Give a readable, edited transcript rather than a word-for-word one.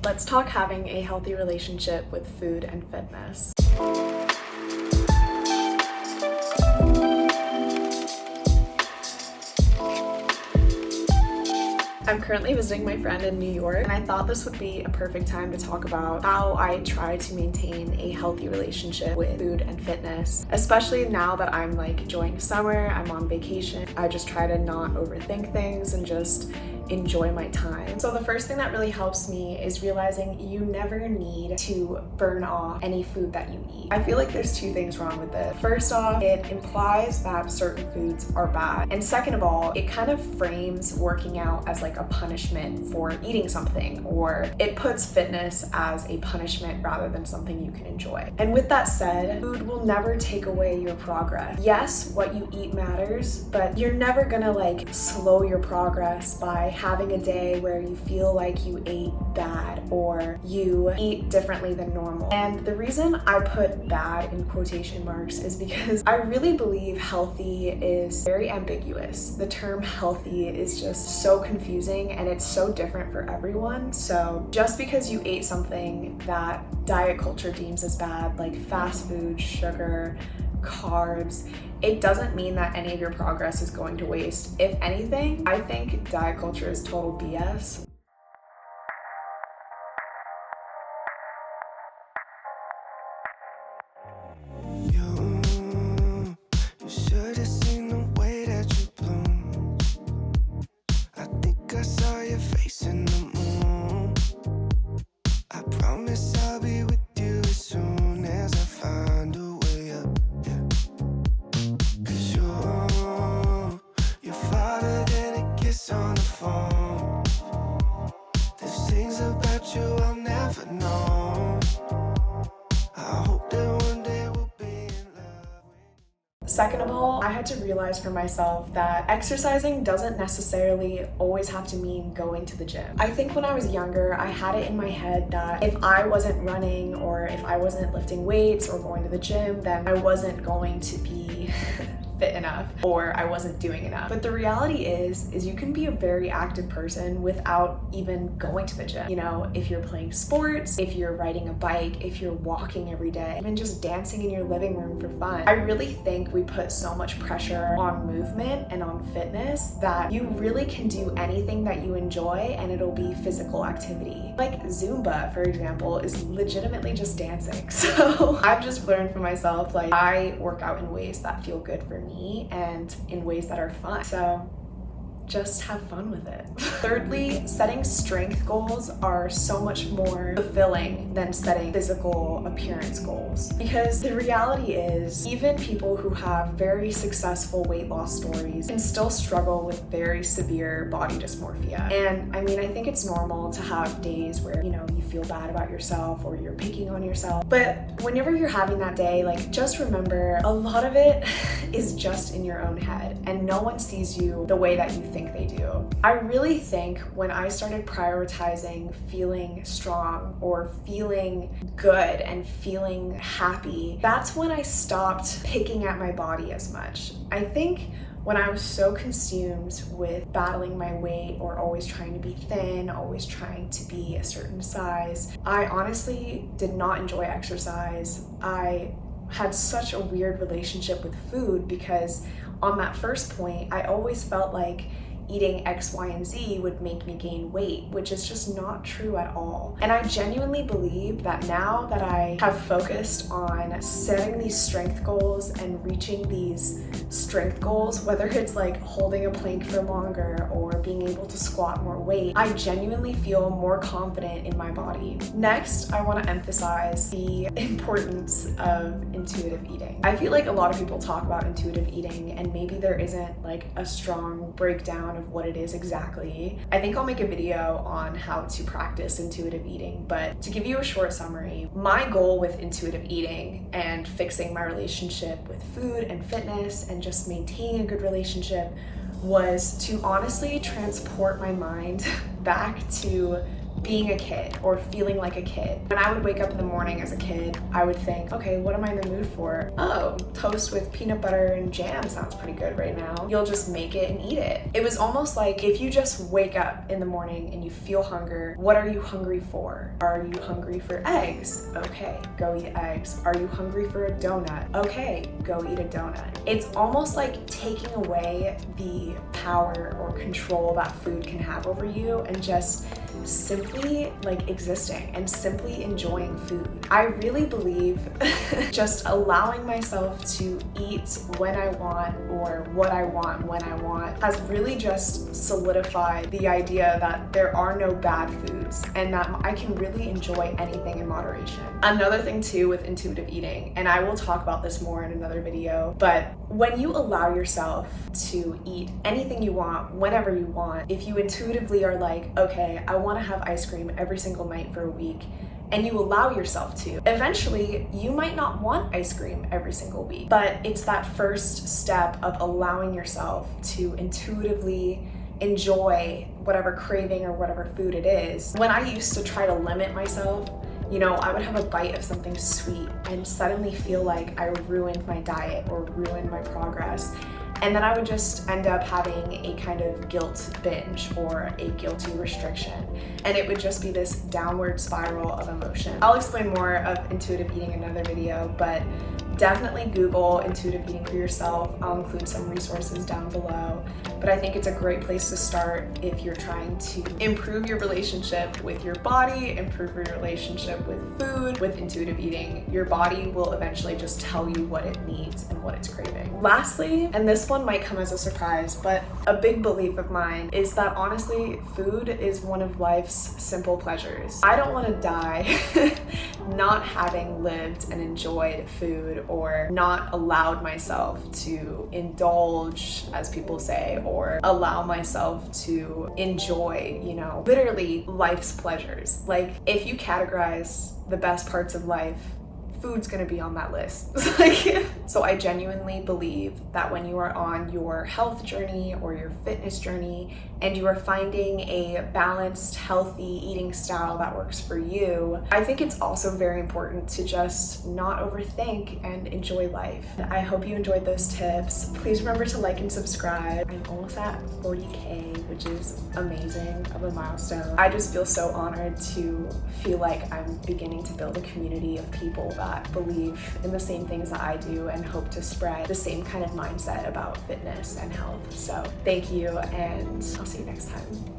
Let's talk having a healthy relationship with food and fitness. I'm currently visiting my friend in New York, and I thought this would be a perfect time to talk about how I try to maintain a healthy relationship with food and fitness, especially now that I'm like enjoying summer, I'm on vacation. I just try to not overthink things and just enjoy my time. So the first thing that really helps me is realizing you never need to burn off any food that you eat. I feel like there's two things wrong with it. First off, it implies that certain foods are bad. And second of all, it kind of frames working out as like a punishment for eating something, or it puts fitness as a punishment rather than something you can enjoy. And with that said, food will never take away your progress. Yes, what you eat matters, but you're never gonna like slow your progress by having a day where you feel like you ate bad or you eat differently than normal. And the reason I put bad in quotation marks is because I really believe healthy is very ambiguous. The term healthy is just so confusing and it's so different for everyone. So just because you ate something that diet culture deems as bad, like fast food, sugar, carbs, it doesn't mean that any of your progress is going to waste. If anything, I think diet culture is total BS. You should have seen the way that you bloom. I think I saw your face in the moon. I promise I'll be with you as soon as I find a way up. Cause you're farther than a kiss on the phone. There's things about you I'll never know. I hope that one day we'll be in love. Second of all, I had to realize for myself that exercising doesn't necessarily always have to mean going to the gym. I think when I was younger, I had it in my head that if I wasn't running or if I wasn't lifting weights or going to the gym, then I wasn't going to be fit enough or I wasn't doing enough. But the reality is you can be a very active person without even going to the gym. You know, if you're playing sports, if you're riding a bike, if you're walking every day, even just dancing in your living room for fun. I really think we put so much pressure on movement and on fitness that you really can do anything that you enjoy and it'll be physical activity. Like Zumba, for example, is legitimately just dancing. So I've just learned for myself, like I work out in ways that feel good for me and in ways that are fun. So just have fun with it. Thirdly, setting strength goals are so much more fulfilling than setting physical appearance goals. Because the reality is, even people who have very successful weight loss stories can still struggle with very severe body dysmorphia. And I mean, I think it's normal to have days where, you know, you feel bad about yourself or you're picking on yourself. But whenever you're having that day, like just remember a lot of it is just in your own head and no one sees you the way that you think they do. I really think when I started prioritizing feeling strong or feeling good and feeling happy, that's when I stopped picking at my body as much. I think when I was so consumed with battling my weight or always trying to be thin, always trying to be a certain size, I honestly did not enjoy exercise. I had such a weird relationship with food because on that first point, I always felt like eating X, Y, and Z would make me gain weight, which is just not true at all. And I genuinely believe that now that I have focused on setting these strength goals and reaching these strength goals, whether it's like holding a plank for longer or being able to squat more weight, I genuinely feel more confident in my body. Next, I want to emphasize the importance of intuitive eating. I feel like a lot of people talk about intuitive eating and maybe there isn't like a strong breakdown of what it is exactly. I think I'll make a video on how to practice intuitive eating, but to give you a short summary, my goal with intuitive eating and fixing my relationship with food and fitness and just maintaining a good relationship was to honestly transport my mind back to being a kid or feeling like a kid. When I would wake up in the morning as a kid, I would think, okay, what am I in the mood for? Oh, toast with peanut butter and jam sounds pretty good right now. You'll just make it and eat it. It was almost like if you just wake up in the morning and you feel hunger, what are you hungry for? Are you hungry for eggs? Okay, go eat eggs. Are you hungry for a donut? Okay, go eat a donut. It's almost like taking away the power or control that food can have over you and just simply like existing and simply enjoying food. I really believe just allowing myself to eat when I want or what I want when I want has really just solidified the idea that there are no bad foods and that I can really enjoy anything in moderation. Another thing too with intuitive eating, and I will talk about this more in another video, but when you allow yourself to eat anything you want, whenever you want, if you intuitively are like, okay, I want to have ice cream every single night for a week, and you allow yourself to, eventually you might not want ice cream every single week. But it's that first step of allowing yourself to intuitively enjoy whatever craving or whatever food it is. When I used to try to limit myself, you know, I would have a bite of something sweet and suddenly feel like I ruined my diet or ruined my progress. And then I would just end up having a kind of guilt binge or a guilty restriction. And it would just be this downward spiral of emotion. I'll explain more of intuitive eating in another video, but definitely Google intuitive eating for yourself. I'll include some resources down below. But I think it's a great place to start if you're trying to improve your relationship with your body, improve your relationship with food. With intuitive eating, your body will eventually just tell you what it needs and what it's craving. Lastly, and this one might come as a surprise, but a big belief of mine is that honestly, food is one of life's simple pleasures. I don't want to die not having lived and enjoyed food or not allowed myself to indulge, as people say, or allow myself to enjoy, you know, literally life's pleasures. Like, if you categorize the best parts of life, food's gonna be on that list. So I genuinely believe that when you are on your health journey or your fitness journey and you are finding a balanced, healthy eating style that works for you, I think it's also very important to just not overthink and enjoy life. I hope you enjoyed those tips. Please remember to like and subscribe. I'm almost at 40K, which is amazing of a milestone. I just feel so honored to feel like I'm beginning to build a community of people that believe in the same things that I do and hope to spread the same kind of mindset about fitness and health. So thank you, and I'll see you next time.